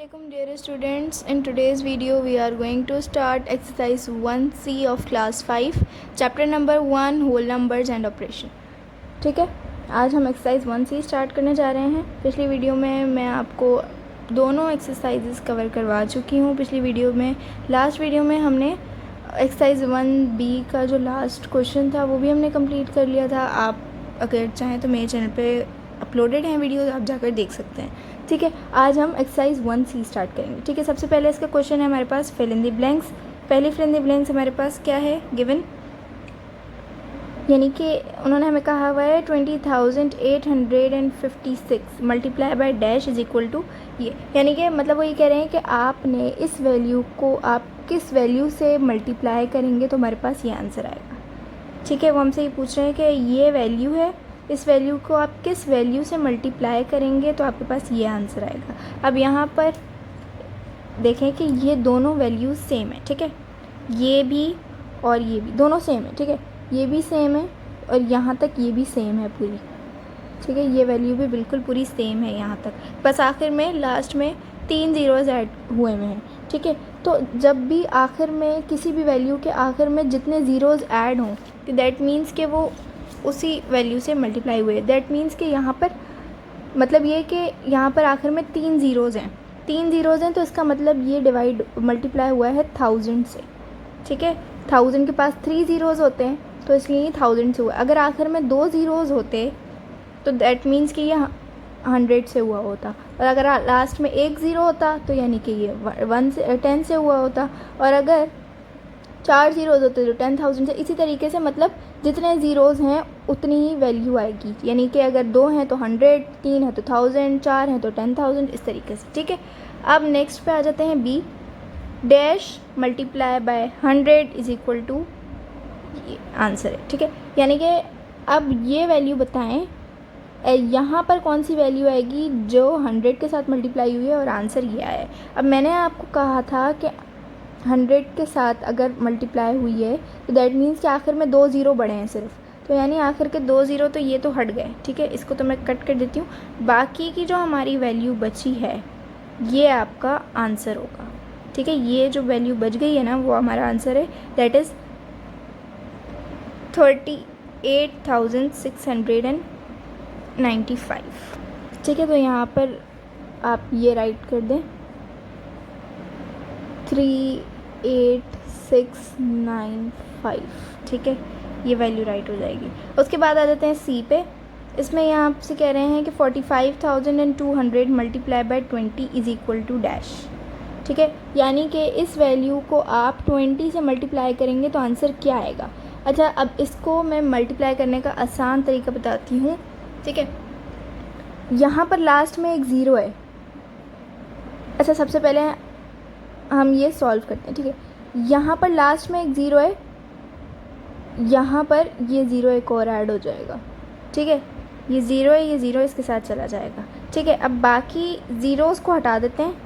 Assalamualaikum dear students. In today's video we are going to start exercise 1C of class 5 chapter number 1 whole numbers and operation. ठीक है, आज हम exercise 1C start करने जा रहे हैं. पिछली वीडियो में मैं आपको दोनों एक्सरसाइजेस कवर करवा चुकी हूँ. पिछली वीडियो में लास्ट वीडियो में हमने एक्सरसाइज 1B का जो लास्ट क्वेश्चन था वो भी हमने कंप्लीट कर लिया था. आप अगर चाहें तो मेरे चैनल पे अपलोडेड हैं वीडियो, आप जाकर देख सकते हैं. ठीक है, आज हम एक्सरसाइज 1C स्टार्ट करेंगे. ठीक है, सबसे पहले इसका क्वेश्चन है हमारे पास फिल इन द ब्लैंक्स. पहली फिल इन द ब्लैंक्स हमारे पास क्या है, गिवन, यानी कि उन्होंने हमें कहा हुआ है 20,856 multiply by dash is equal to ये, यानी कि मतलब वो ये कह रहे हैं कि आपने इस वैल्यू को आप किस वैल्यू से मल्टीप्लाई करेंगे तो हमारे पास ये आंसर आएगा. ठीक है, वो हमसे ये पूछ रहे हैं कि ये वैल्यू है, इस वैल्यू को आप किस वैल्यू से मल्टीप्लाई करेंगे तो आपके पास ये आंसर आएगा. अब यहाँ पर देखें कि ये दोनों वैल्यूज़ सेम है. ठीक है, ये भी और ये भी दोनों सेम है. ठीक है, ये भी सेम है और यहाँ तक ये भी सेम है पूरी. ठीक है, ये वैल्यू भी बिल्कुल पूरी सेम है यहाँ तक, बस आखिर में लास्ट में 3 ज़ीरोज़ ऐड हुए हुए हैं. ठीक है, तो जब भी आखिर में किसी भी वैल्यू के आखिर में जितने ज़ीरोज़ ऐड हों तो दैट मीन्स कि वो उसी वैल्यू से मल्टीप्लाई हुए. दैट मीन्स कि यहाँ पर मतलब ये कि यहाँ पर आखिर में 3 ज़ीरोज़ हैं, 3 ज़ीरोज़ हैं तो इसका मतलब ये डिवाइड मल्टीप्लाई हुआ है 1000 से. ठीक है, 1000 के पास 3 ज़ीरोज़ होते हैं तो इसलिए ये 1000 से हुआ. अगर आखिर में 2 ज़ीरोज़ होते तो दैट मीन्स कि ये 100 से हुआ होता, और अगर लास्ट में 1 ज़ीरो होता तो यानी कि ये 10 से हुआ होता, और अगर 4 ज़ीरोज़ होते तो 10,000 से. इसी तरीके से मतलब जितने ज़ीरोज़ हैं उतनी ही वैल्यू आएगी, यानी कि अगर 2 हैं तो 100, 3 है तो 1000, 4 हैं तो 10,000, इस तरीके से. ठीक है, अब नेक्स्ट पे आ जाते हैं B. Dash multiply by 100 is equal to ये आंसर है. ठीक है, यानी कि अब ये वैल्यू बताएं यहाँ पर कौन सी वैल्यू आएगी जो 100 के साथ मल्टीप्लाई हुई है और आंसर ये आया है. अब मैंने आपको कहा था कि 100 के साथ अगर मल्टीप्लाई हुई है तो दैट मीन्स कि आखिर में 2 ज़ीरो बढ़े हैं सिर्फ, तो यानी आखिर के 2 ज़ीरो तो ये तो हट गए. ठीक है, इसको तो मैं कट कर देती हूँ. बाकी की जो हमारी वैल्यू बची है ये आपका आंसर होगा. ठीक है, ये जो वैल्यू बच गई है ना वो हमारा आंसर है. That is 38,695. ठीक है, तो यहाँ पर आप ये राइट कर दें 38,695. ठीक है, ये वैल्यू राइट हो जाएगी. उसके बाद आ जाते हैं सी पे. इसमें यहाँ आपसे कह रहे हैं कि 45,200 multiply by 20 is equal to dash. ठीक है, यानी कि इस वैल्यू को आप 20 से मल्टीप्लाई करेंगे तो आंसर क्या आएगा. अच्छा, अब इसको मैं मल्टीप्लाई करने का आसान तरीका बताती हूँ. ठीक है, यहाँ पर लास्ट में एक ज़ीरो है. अच्छा, सबसे पहले हम ये सॉल्व करते हैं. ठीक है, यहाँ पर लास्ट में एक ज़ीरो है, यहाँ पर ये ज़ीरो एक और ऐड हो जाएगा. ठीक है, ये ज़ीरो है, ये ज़ीरो इसके साथ चला जाएगा. ठीक है, अब बाकी ज़ीरोज़ को हटा देते हैं.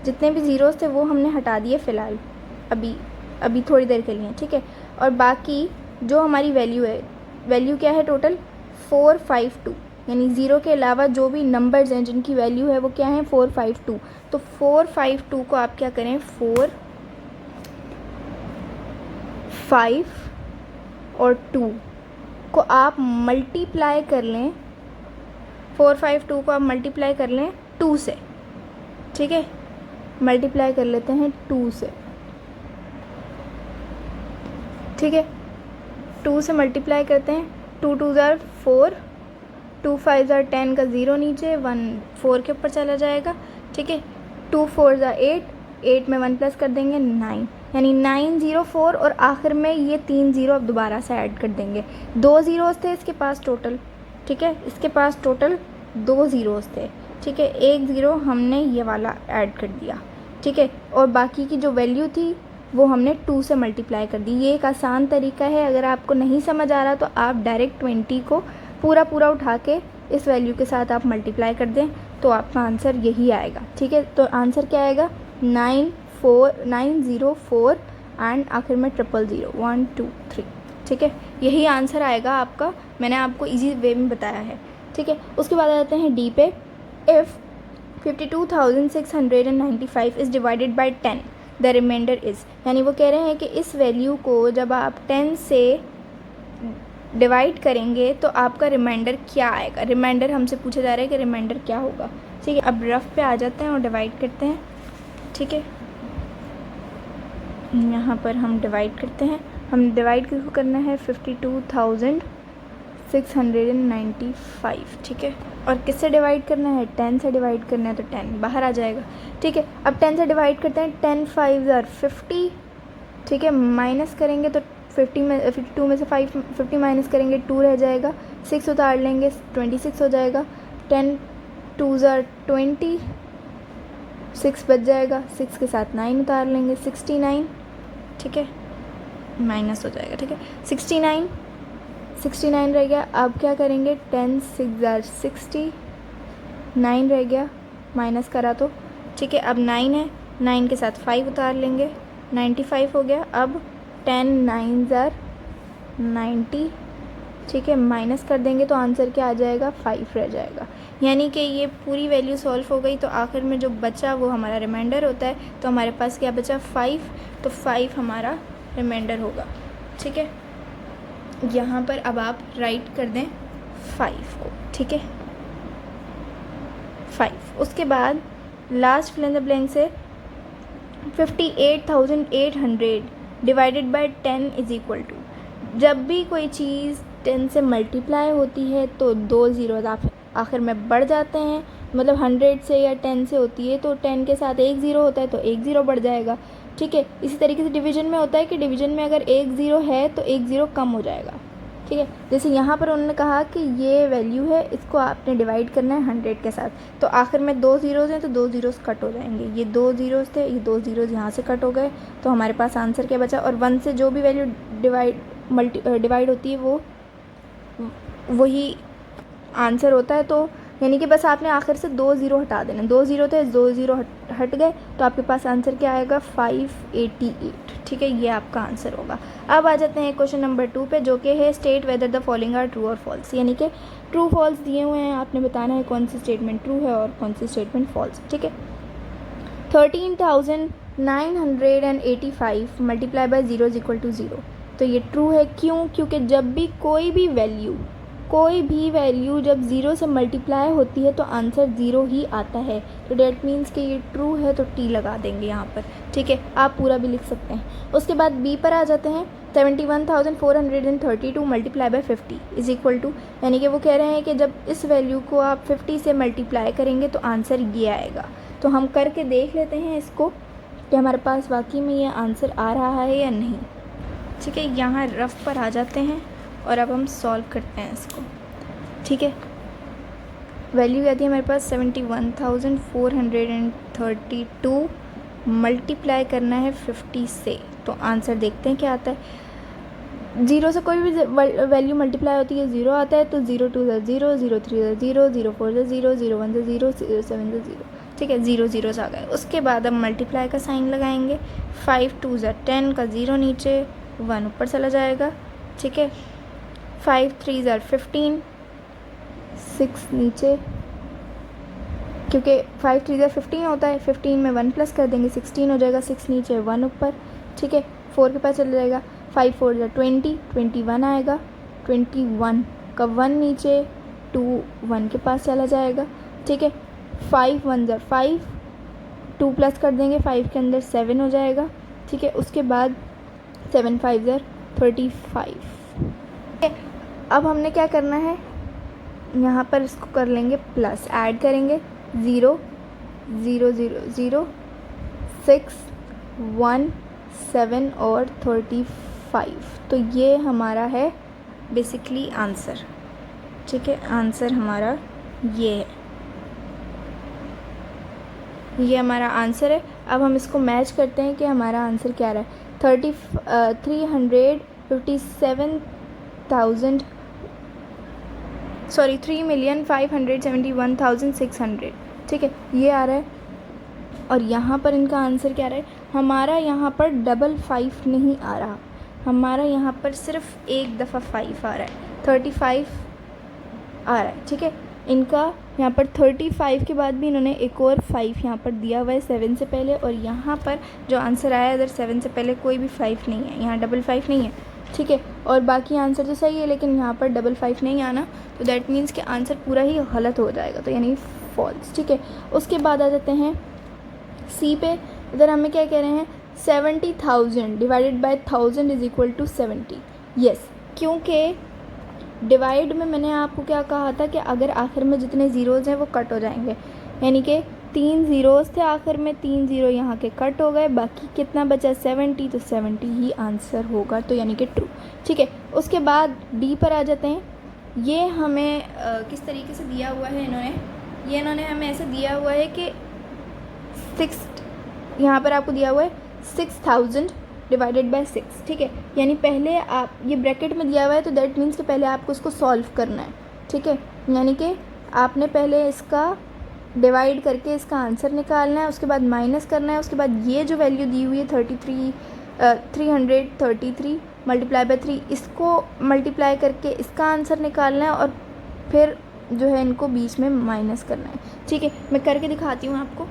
जितने भी ज़ीरोज़ थे वो हमने हटा दिए फ़िलहाल अभी थोड़ी देर के लिए. ठीक है, और बाकी जो हमारी वैल्यू है, वैल्यू क्या है टोटल 452, यानी ज़ीरो के अलावा जो भी नंबर्स हैं जिनकी वैल्यू है वो क्या है 452. तो 452 को आप क्या करें 4, 5 और 2 को आप मल्टीप्लाई कर लें. 452 को आप मल्टीप्लाई कर लें 2 से. ठीक है, मल्टीप्लाई कर लेते हैं 2 से. ठीक है, 2 से मल्टीप्लाई करते हैं. 2 2 ज़ार 4, 2 5 ज़ार 10 का ज़ीरो नीचे, 1 4 के ऊपर चला जाएगा. ठीक है, 2 4 ज़ार 8, 8 में 1 प्लस कर देंगे 9, यानी 904, और आखिर में ये 3 ज़ीरो अब दोबारा से ऐड कर देंगे. 2 ज़ीरोज़ थे इसके पास टोटल. ठीक है, इसके पास टोटल 2 ज़ीरोज़ थे. ठीक है, 1 ज़ीरो हमने ये वाला ऐड कर दिया. ठीक है, और बाकी की जो वैल्यू थी वो हमने 2 से मल्टीप्लाई कर दी. ये एक आसान तरीका है. अगर आपको नहीं समझ आ रहा तो आप डायरेक्ट 20 को पूरा उठा के इस वैल्यू के साथ आप मल्टीप्लाई कर दें तो आपका आंसर यही आएगा. ठीक है, तो आंसर क्या आएगा 904 एंड आखिर में 000 1 2 3. ठीक है, यही आंसर आएगा आपका. मैंने आपको इजी वे में बताया है. ठीक है, उसके बाद आ जाते हैं डी पे. If 52,695 is divided by 10, the remainder is, यानी वो कह रहे हैं कि इस वैल्यू को जब आप 10 से डिवाइड करेंगे तो आपका रिमाइंडर क्या आएगा। रिमाइंडर हमसे पूछा जा रहा है कि रिमाइंडर क्या होगा। ठीक है, अब रफ पे आ जाते हैं और डिवाइड करते हैं। ठीक है, यहाँ पर हम डिवाइड करते हैं। हम डिवाइड किसको करना है, 52,695। ठीक है, और किससे डिवाइड करना है, 10 से डिवाइड करना है, तो 10 बाहर आ जाएगा। ठीक है, अब 10 से डिवाइड करते हैं, 10 5 ज़ार 50। ठीक है, माइनस करेंगे तो 52 में से 50 माइनस करेंगे 2 रह जाएगा, 6 उतार लेंगे 26 हो जाएगा, 10 2 ज़ार 20, 6 बच जाएगा, 6 के साथ 9 उतार लेंगे 69। ठीक है, माइनस हो जाएगा। ठीक है, 69 रह गया। अब क्या करेंगे, 10 6 ज़ार 60, 9 रह गया, माइनस करा तो। ठीक है, अब 9 है, 9 के साथ 5 उतार लेंगे, 95 हो गया। अब 10 9 ज़ार 90। ठीक है, माइनस कर देंगे तो आंसर क्या आ जाएगा, 5 रह जाएगा। यानी कि ये पूरी वैल्यू सॉल्व हो गई, तो आखिर में जो बचा वो हमारा रिमाइंडर होता है। तो हमारे पास क्या बचा, 5, तो 5 हमारा रिमाइंडर होगा। ठीक है, यहाँ पर अब आप राइट कर दें 5 को। ठीक है, 5। उसके बाद last fill in the blank से 58,800 divided by 10 is equal to, जब भी कोई चीज़ 10 से मल्टीप्लाई होती है तो 2 ज़ीरोज़ आखिर में बढ़ जाते हैं। मतलब 100 से या 10 से होती है तो 10 के साथ 1 ज़ीरो होता है तो 1 ज़ीरो बढ़ जाएगा। ठीक है, इसी तरीके से डिवीज़न में होता है कि डिवीज़न में अगर 1 ज़ीरो है तो 1 ज़ीरो कम हो जाएगा। ठीक है, जैसे यहाँ पर उन्होंने कहा कि ये वैल्यू है, इसको आपने डिवाइड करना है 100 के साथ, तो आखिर में 2 ज़ीरोज़ हैं तो 2 ज़ीरोज़ कट हो जाएंगे। ये 2 ज़ीरोज़ थे, ये 2 ज़ीरोज़ यहाँ से कट हो गए, तो हमारे पास आंसर क्या बचा। और 1 से जो भी वैल्यू डिवाइड होती है वो वही आंसर होता है। तो यानी कि बस आपने आखिर से 2 ज़ीरो हटा देना। 2 ज़ीरो थे, 2 ज़ीरो हट गए, तो आपके पास आंसर क्या आएगा, 588। ठीक है, ये आपका आंसर होगा। अब आ जाते हैं क्वेश्चन नंबर 2 पे, जो कि है state whether the following are true और फॉल्स। यानी कि ट्रू फॉल्स दिए हुए हैं, आपने बताना है कौन सी स्टेटमेंट ट्रू है और कौन सी स्टेटमेंट फॉल्स। ठीक है, 13,985 multiply by 0 is equal to 0, तो ये ट्रू है। क्यों, क्योंकि जब भी कोई भी वैल्यू जब 0 से मल्टीप्लाई होती है तो आंसर 0 ही आता है, तो डेट मीन्स कि ये ट्रू है, तो टी लगा देंगे यहाँ पर। ठीक है, आप पूरा भी लिख सकते हैं। उसके बाद बी पर आ जाते हैं, 71,432 multiply by 50 is equal to, यानी कि वो कह रहे हैं कि जब इस वैल्यू को आप 50 से मल्टीप्लाई करेंगे तो आंसर ये आएगा। तो हम करके देख लेते हैं इसको कि हमारे पास वाकई में ये आंसर आ रहा है या नहीं। ठीक है, यहाँ रफ पर आ जाते हैं और अब हम सॉल्व करते हैं इसको। ठीक है, वैल्यू आती है हमारे पास 71,432 मल्टीप्लाई करना है 50 से, तो आंसर देखते हैं क्या आता है। 0 से कोई भी वैल्यू मल्टीप्लाई होती है 0 आता है, तो 0 2 ज़ा 0, 0 3 ज़ा 0, 0 4 ज़ा 0, 0 1 ज़ा 0, 0 7 ज़ा 0। ठीक है, 0 ज़ीरोज़ आ गए। उसके बाद अब मल्टीप्लाई का साइन लगाएंगे, 5 2 ज़ा 10 का 0 नीचे, 1 ऊपर चला जाएगा। ठीक है, 5 3 ज़ा 15, 6 नीचे, क्योंकि 5 3 ज़ा 15 होता है, 15 में 1 प्लस कर देंगे 16 हो जाएगा, 6 नीचे 1 ऊपर। ठीक है, 4 के पास चला जाएगा, 5 4 ज़ा 20, 21 आएगा, 21 का 1 नीचे, 2 1 के पास चला जाएगा। ठीक है, 5 1 ज़ा 5, 2 प्लस कर देंगे, 5 के अंदर 7 हो जाएगा। ठीक है, उसके बाद 7 5 ज़ा 35। अब हमने क्या करना है, यहाँ पर इसको कर लेंगे प्लस, ऐड करेंगे 0 0 0 0 6 1 7 और 35, तो ये हमारा है बेसिकली आंसर। ठीक है, आंसर हमारा ये है, ये हमारा आंसर है। अब हम इसको मैच करते हैं कि हमारा आंसर क्या रहा है। 3,571,600, ठीक है, ये आ रहा है। और यहाँ पर इनका आंसर क्या रहा है, हमारा यहाँ पर 5 नहीं आ रहा, हमारा यहाँ पर सिर्फ एक दफ़ा 5 आ रहा है, 35 आ रहा है। ठीक है, इनका यहाँ पर 35 के बाद भी इन्होंने एक और 5 यहाँ पर दिया हुआ है 7 से पहले, और यहाँ पर जो आंसर आया इधर 7 से पहले कोई भी 5 नहीं है, यहाँ 55 नहीं है, ठीक है। और बाकी आंसर तो सही है, लेकिन यहाँ पर 55 नहीं आना, तो दैट मीन्स कि आंसर पूरा ही गलत हो जाएगा, तो यानी फॉल्स, ठीक है। उसके बाद आ जाते हैं सी पे। इधर हमें क्या कह रहे हैं, 70,000 divided by 1000 is equal to 70। Yes, क्योंकि डिवाइड में मैंने आपको क्या कहा था कि अगर आखिर में जितने ज़ीरोज़ हैं वो कट हो जाएंगे, यानी कि 3 ज़ीरोज़ थे आखिर में, 3 ज़ीरो यहाँ के कट हो गए, बाकी कितना बचा 70, तो 70 ही आंसर होगा, तो यानी कि ट्रू, ठीक है। उसके बाद डी पर आ जाते हैं। ये हमें किस तरीके से दिया हुआ है इन्होंने हमें ऐसे दिया हुआ है कि 6, यहाँ पर आपको दिया हुआ है 6000 डिवाइडेड बाय 6, ठीक है। यानी पहले आप ये ब्रैकेट में दिया हुआ है, तो दैट मीन्स कि पहले आपको इसको सॉल्व करना है, ठीक है। यानी कि आपने पहले इसका डिवाइड करके इसका आंसर निकालना है, उसके बाद माइनस करना है, उसके बाद ये जो वैल्यू दी हुई है 333 मल्टीप्लाई बाय 3, इसको मल्टीप्लाई करके इसका आंसर निकालना है, और फिर जो है इनको बीच में माइनस करना है, ठीक है। मैं करके दिखाती हूँ आपको।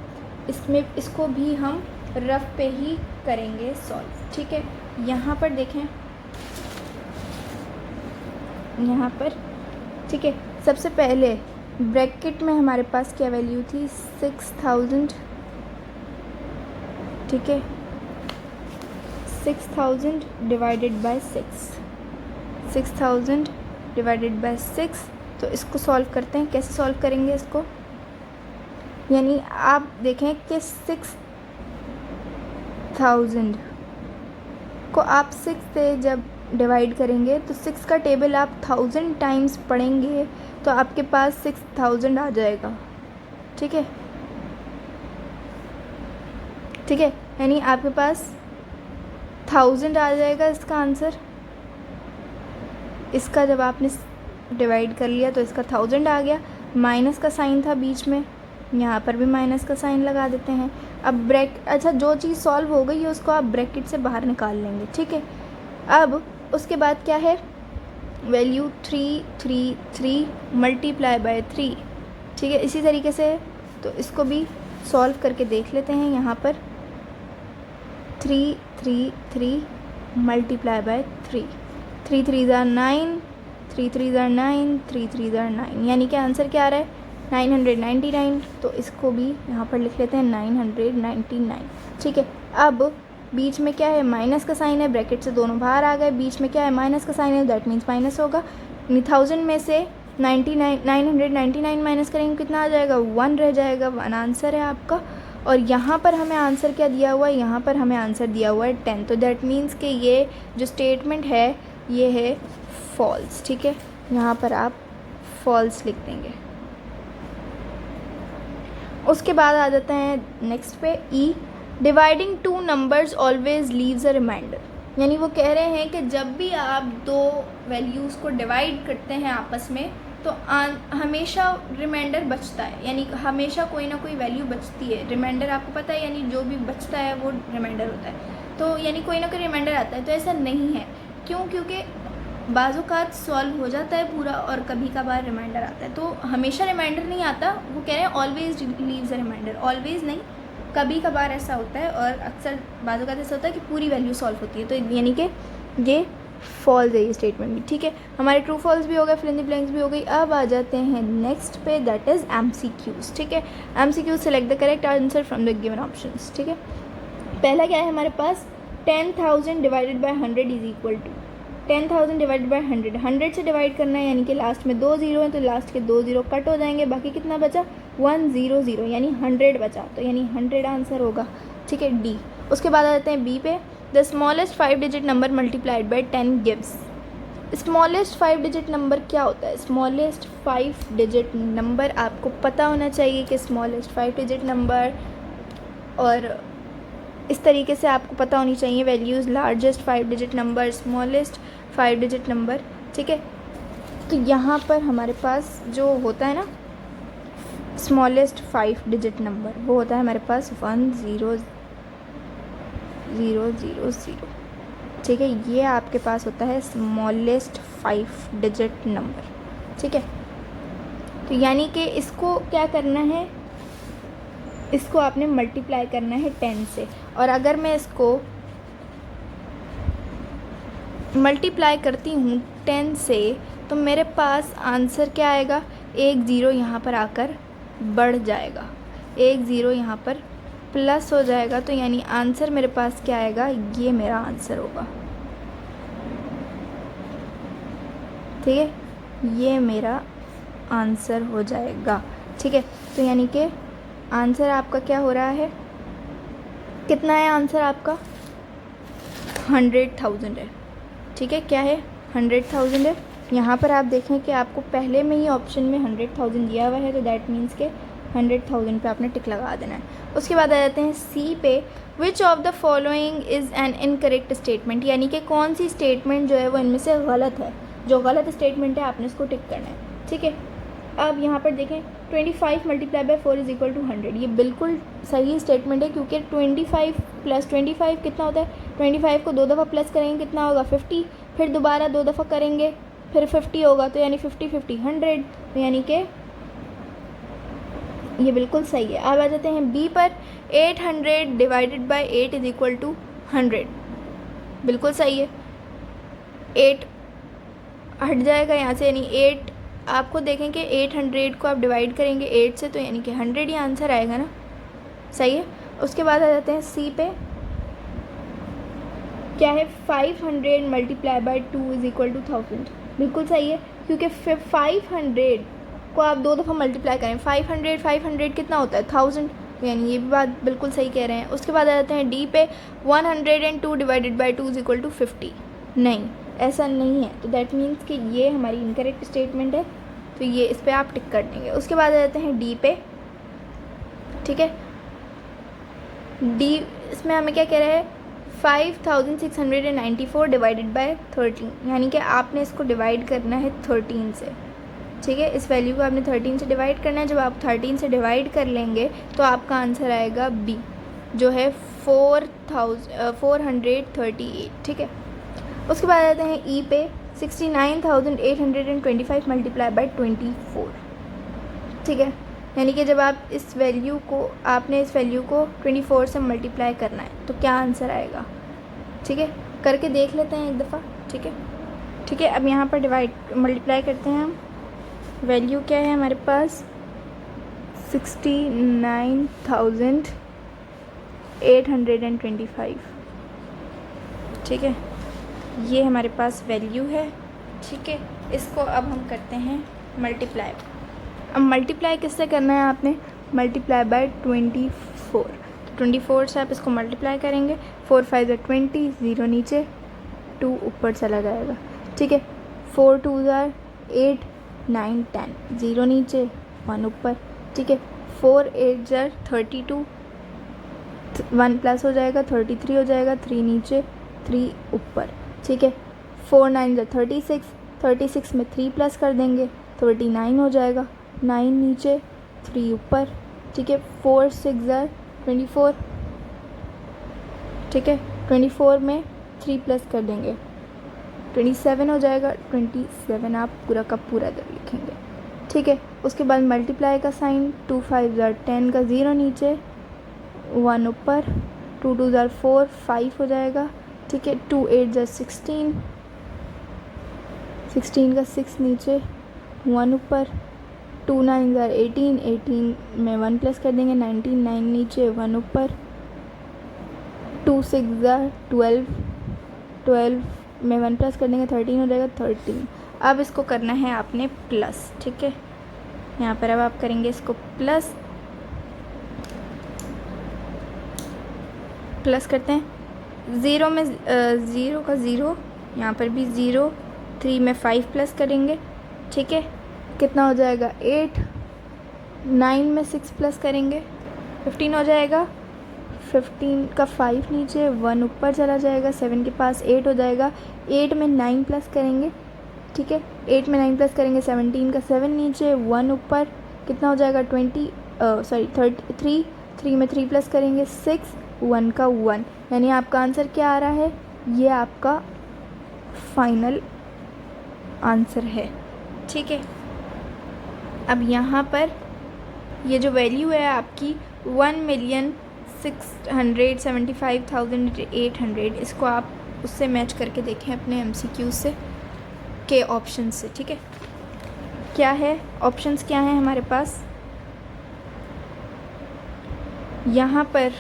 इसको भी हम रफ पे ही करेंगे सॉल्व, ठीक है। यहाँ पर देखें, यहाँ पर, ठीक है। सबसे पहले ब्रैकेट में हमारे पास क्या वैल्यू थी, 6000, ठीक है। 6000 डिवाइडेड बाय 6, 6000 डिवाइडेड बाय 6। तो इसको सॉल्व करते हैं। कैसे सॉल्व करेंगे इसको, यानी आप देखें कि 6000 को आप 6 से जब डिवाइड करेंगे तो 6 का टेबल आप 1000 टाइम्स पढ़ेंगे तो आपके पास 6000 आ जाएगा, ठीक है, ठीक है। यानी आपके पास 1000 आ जाएगा इसका आंसर। इसका जब आपने डिवाइड कर लिया तो इसका 1000 आ गया, माइनस का साइन था बीच में, यहाँ पर भी माइनस का साइन लगा देते हैं। अब अच्छा, जो चीज़ सॉल्व हो गई है उसको आप ब्रैकेट से बाहर निकाल लेंगे, ठीक है। अब उसके बाद क्या है, वैल्यू 333 मल्टीप्लाई बाय 3, ठीक है। इसी तरीके से तो इसको भी सॉल्व करके देख लेते हैं। यहाँ पर 333 मल्टीप्लाई बाय 3, 3 3 ज़ा 9, 3 3 ज़ा 9, 3 3 ज़ा 9, यानी कि आंसर क्या आ रहा है 999। तो इसको भी यहाँ पर लिख लेते हैं 999, ठीक है। अब बीच में क्या है, माइनस का साइन है, ब्रैकेट से दोनों बाहर आ गए, बीच में क्या है, माइनस का साइन है, दैट मीन्स माइनस होगा। 1000 में से 999 माइनस करेंगे कितना आ जाएगा, 1 रह जाएगा, 1 आंसर है आपका। और यहाँ पर हमें आंसर क्या दिया हुआ है, यहाँ पर हमें आंसर दिया हुआ है 10, तो दैट मीन्स कि ये जो स्टेटमेंट है ये है फॉल्स, ठीक है। यहाँ पर आप फॉल्स लिख देंगे। उसके बाद आ जाते हैं नेक्स्ट पे, ई, dividing 2 numbers always leaves a remainder. यानी वो कह रहे हैं कि जब भी आप 2 वैल्यूज़ को डिवाइड करते हैं आपस में तो हमेशा रिमाइंडर बचता है, यानी हमेशा कोई ना कोई वैल्यू बचती है। रिमाइंडर आपको पता है, यानी जो भी बचता है वो रिमाइंडर होता है, तो यानी कोई ना कोई रिमाइंडर आता है। तो ऐसा नहीं है, क्यों, क्योंकि बाज़-औक़ात सॉल्व हो जाता है पूरा और कभी कभार रिमाइंडर आता है, तो हमेशा रिमाइंडर नहीं आता। वो कह रहे हैं always leaves a reminder, always नहीं, कभी कभार ऐसा होता है, और अक्सर बाज़-औक़ात ऐसा होता है कि पूरी वैल्यू सॉल्व होती है। तो यानी कि ये फॉल्स है ये स्टेटमेंट भी, ठीक है। हमारे ट्रू फॉल्स भी हो गए, फिल इन द ब्लैंक्स भी हो गई। अब आ जाते हैं नेक्स्ट पे, दैट इज़ MCQs, ठीक है। MCQs, select the correct answer from the given options, ठीक है। पहला क्या है हमारे पास, 10,000 divided by 100 is equal to 10,000 divided by 100, 100 से डिवाइड करना है, यानी कि लास्ट में 2 ज़ीरो हैं तो लास्ट के 2 ज़ीरो कट हो जाएंगे, बाकी कितना बचा 100, यानी 100 बचा, तो यानी 100 आंसर होगा, ठीक है, डी। उसके बाद आ जाते हैं बी पे, the smallest 5 digit number multiplied by 10 gives. Smallest 5 digit number क्या होता है, स्मॉलेस्ट 5 डिजिट नंबर आपको पता होना चाहिए कि स्मॉलेस्ट 5 डिजिट नंबर, और इस तरीके से आपको पता होनी चाहिए values, largest 5 digit number, smallest 5 digit number, ठीक है। तो यहाँ पर हमारे पास जो होता है ना स्मॉलेस्ट 5 डिजिट नंबर, वो होता है हमारे पास 1000, ठीक है। ये आपके पास होता है स्मॉलेस्ट 5 डिजिट नंबर, ठीक है। तो यानी कि इसको क्या करना है, इसको आपने मल्टीप्लाई करना है 10 से। और अगर मैं इसको मल्टीप्लाई करती हूँ 10 से तो मेरे पास आंसर क्या आएगा, एक ज़ीरो यहाँ पर आकर बढ़ जाएगा, एक ज़ीरो यहाँ पर प्लस हो जाएगा। तो यानी आंसर मेरे पास क्या आएगा, ये मेरा आंसर होगा। ठीक है, ये मेरा आंसर हो जाएगा। ठीक है, तो यानी कि आंसर आपका क्या हो रहा है, कितना है आंसर आपका, 100,000 है। ठीक है, क्या है, 100,000 है। यहाँ पर आप देखें कि आपको पहले में ही ऑप्शन में 100,000 दिया हुआ है, तो दैट मीन्स के 100,000 पे आपने टिक लगा देना है। उसके बाद आ जाते हैं सी पे, which of the following is an incorrect statement, यानी कि कौन सी स्टेटमेंट जो है वो इनमें से गलत है। जो गलत स्टेटमेंट है आपने उसको टिक करना है। ठीक है, अब यहाँ पर देखें 25 multiply by 4 is equal to 100, ये बिल्कुल सही स्टेटमेंट है, क्योंकि 25 प्लस 25 कितना होता है, 25 को 2 दफ़ा प्लस करेंगे कितना होगा 50, फिर दोबारा 2 दफ़ा करेंगे फिर 50 होगा, तो यानी 50 50 100, तो यानी कि ये बिल्कुल सही है। अब आ जाते हैं बी पर, 800 divided by 8 is equal to 100, बिल्कुल सही है। 8 हट जाएगा यहाँ से, यानी 8 आपको देखें कि 800 को आप डिवाइड करेंगे 8 से, तो यानी कि 100 ही आंसर आएगा ना, सही है। उसके बाद आ जाते हैं सी पे, क्या है, 500 multiply by 2 is equal to 1000, बिल्कुल सही है, क्योंकि 500 को आप 2 दफ़ा मल्टीप्लाई करें, 500 कितना होता है 1000, यानी ये भी बात बिल्कुल सही कह रहे हैं। उसके बाद आ जाते हैं डी पे, 102 divided by 2 is equal to 50, नहीं ऐसा नहीं है, तो दैट मीन्स कि ये हमारी इनकरेक्ट स्टेटमेंट है, तो ये इस पर आप टिक कर देंगे। उसके बाद आ जाते हैं डी पे। ठीक है, डी इसमें हमें क्या कह रहा है, 5694 डिवाइडेड बाय 13, यानी कि आपने इसको डिवाइड करना है 13 से। ठीक है, इस वैल्यू को आपने 13 से डिवाइड करना है। जब आप 13 से डिवाइड कर लेंगे तो आपका आंसर आएगा बी, जो है 438। ठीक है, उसके बाद आते हैं ई पे, 69,825 मल्टीप्लाई बाई 24। ठीक है, यानी कि जब आप इस वैल्यू को, आपने इस वैल्यू को 24 से मल्टीप्लाई करना है तो क्या आंसर आएगा। ठीक है, करके देख लेते हैं एक दफ़ा। ठीक है, ठीक है, अब यहाँ पर डिवाइड मल्टीप्लाई करते हैं हम। वैल्यू क्या है हमारे पास, 69,825। ठीक है, ये हमारे पास वैल्यू है। ठीक है, इसको अब हम करते हैं मल्टीप्लाई। अब मल्टीप्लाई किससे करना है आपने, मल्टीप्लाई बाय 24, तो 24 से आप इसको मल्टीप्लाई करेंगे, 4 5 20, 0 नीचे 2 ऊपर चला जाएगा। ठीक है, 4 2 8 9 10, 0 नीचे 1 ऊपर। ठीक है, 4 8 32, 1 प्लस हो जाएगा 33 हो जाएगा, 3 नीचे 3 ऊपर। ठीक है, 4 9 36, 36 में 3 प्लस कर देंगे 39 हो जाएगा, 9 नीचे 3 ऊपर। ठीक है, 4 6 24। ठीक है, 24 में 3 प्लस कर देंगे 27 हो जाएगा, 27 आप पूरा का पूरा इधर लिखेंगे। ठीक है, उसके बाद मल्टीप्लाई का साइन, 2 5 10 का 0 नीचे 1 ऊपर, 2 2 4 5 हो जाएगा। ठीक है, 2 8 16, 16 का 6 नीचे 1 ऊपर, 2 9 18, 18 में 1 प्लस कर देंगे 19, 9 नीचे 1 ऊपर, 2 6 12, 12 में 1 प्लस कर देंगे 13 हो जाएगा 13। अब इसको करना है आपने प्लस। ठीक है, यहाँ पर अब आप करेंगे इसको प्लस, प्लस करते हैं 0 में 0 का 0, यहाँ पर भी 0, 3 में 5 प्लस करेंगे। ठीक है, कितना हो जाएगा 8, 9 में 6 प्लस करेंगे 15 हो जाएगा, 15 का 5 नीचे 1 ऊपर चला जाएगा, 7 के पास 8 हो जाएगा, 8 में 9 प्लस करेंगे। ठीक है, 8 में 9 प्लस करेंगे 17 का 7 नीचे 1 ऊपर, कितना हो जाएगा 33, 3 में 3 प्लस करेंगे 6, 1 का 1, यानी आपका आंसर क्या आ रहा है, ये आपका फाइनल आंसर है। ठीक है, अब यहाँ पर ये जो वैल्यू है आपकी 1,675,800, इसको आप उससे मैच करके देखें अपने MCQ से के ऑप्शन से, ठीक है। क्या है ऑप्शंस, क्या हैं हमारे पास, यहाँ पर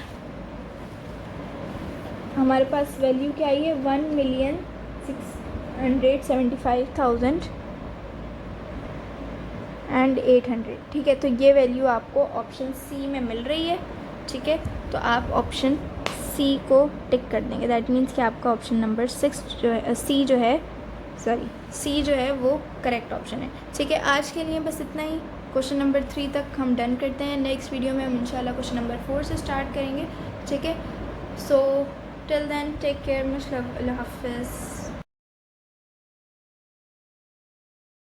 हमारे पास वैल्यू क्या आई है 1,675,800, ठीक है। तो ये वैल्यू आपको ऑप्शन सी में मिल रही है, ठीक है। तो आप ऑप्शन सी को टिक कर देंगे। दैट मीन्स कि आपका ऑप्शन नंबर 6 जो है सी जो है वो करेक्ट ऑप्शन है, ठीक है। आज के लिए बस इतना ही। क्वेश्चन नंबर 3 तक हम डन करते हैं। नेक्स्ट वीडियो में हम इंशाल्लाह क्वेश्चन नंबर 4 से स्टार्ट करेंगे, ठीक है। So till then take care, मुझ अल्लाह हाफ़िज़।